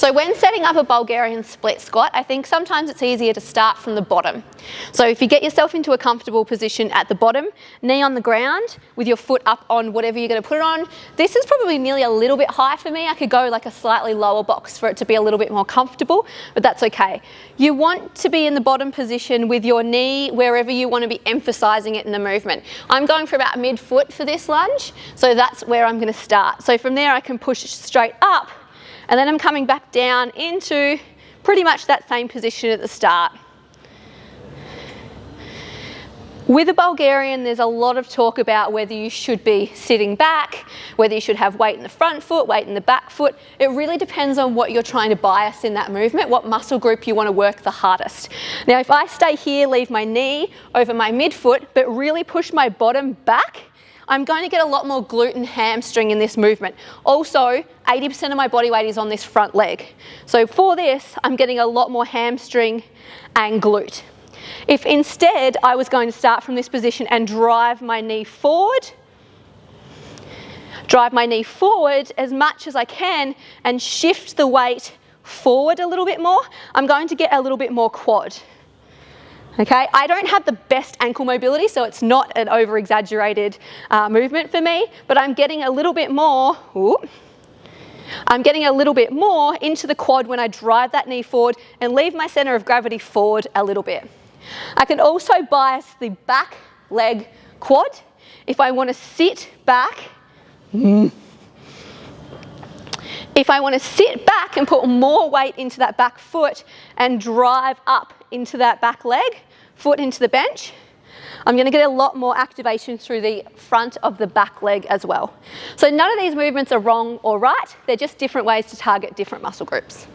So when setting up a Bulgarian split squat, I think sometimes it's easier to start from the bottom. So if you get yourself into a comfortable position at the bottom, knee on the ground with your foot up on whatever you're going to put it on. This is probably nearly a little bit high for me. I could go like a slightly lower box for it to be a little bit more comfortable, but that's okay. You want to be in the bottom position with your knee wherever you want to be emphasizing it in the movement. I'm going for about mid-foot for this lunge, so that's where I'm going to start. So from there I can push straight up, and then I'm coming back down into pretty much that same position at the start. With a Bulgarian, there's a lot of talk about whether you should be sitting back, whether you should have weight in the front foot, weight in the back foot. It really depends on what you're trying to bias in that movement, what muscle group you want to work the hardest. Now, if I stay here, leave my knee over my midfoot, but really push my bottom back, I'm going to get a lot more glute and hamstring in this movement. Also, 80% of my body weight is on this front leg. So for this, I'm getting a lot more hamstring and glute. If instead I was going to start from this position and drive my knee forward as much as I can and shift the weight forward a little bit more, I'm going to get a little bit more quad. Okay, I don't have the best ankle mobility, so it's not an over-exaggerated movement for me, but I'm getting a little bit more, into the quad when I drive that knee forward and leave my center of gravity forward a little bit. I can also bias the back leg quad if I want to sit back. If I want to sit back and put more weight into that back foot and drive up into that back leg, foot into the bench, I'm going to get a lot more activation through the front of the back leg as well. So none of these movements are wrong or right, they're just different ways to target different muscle groups.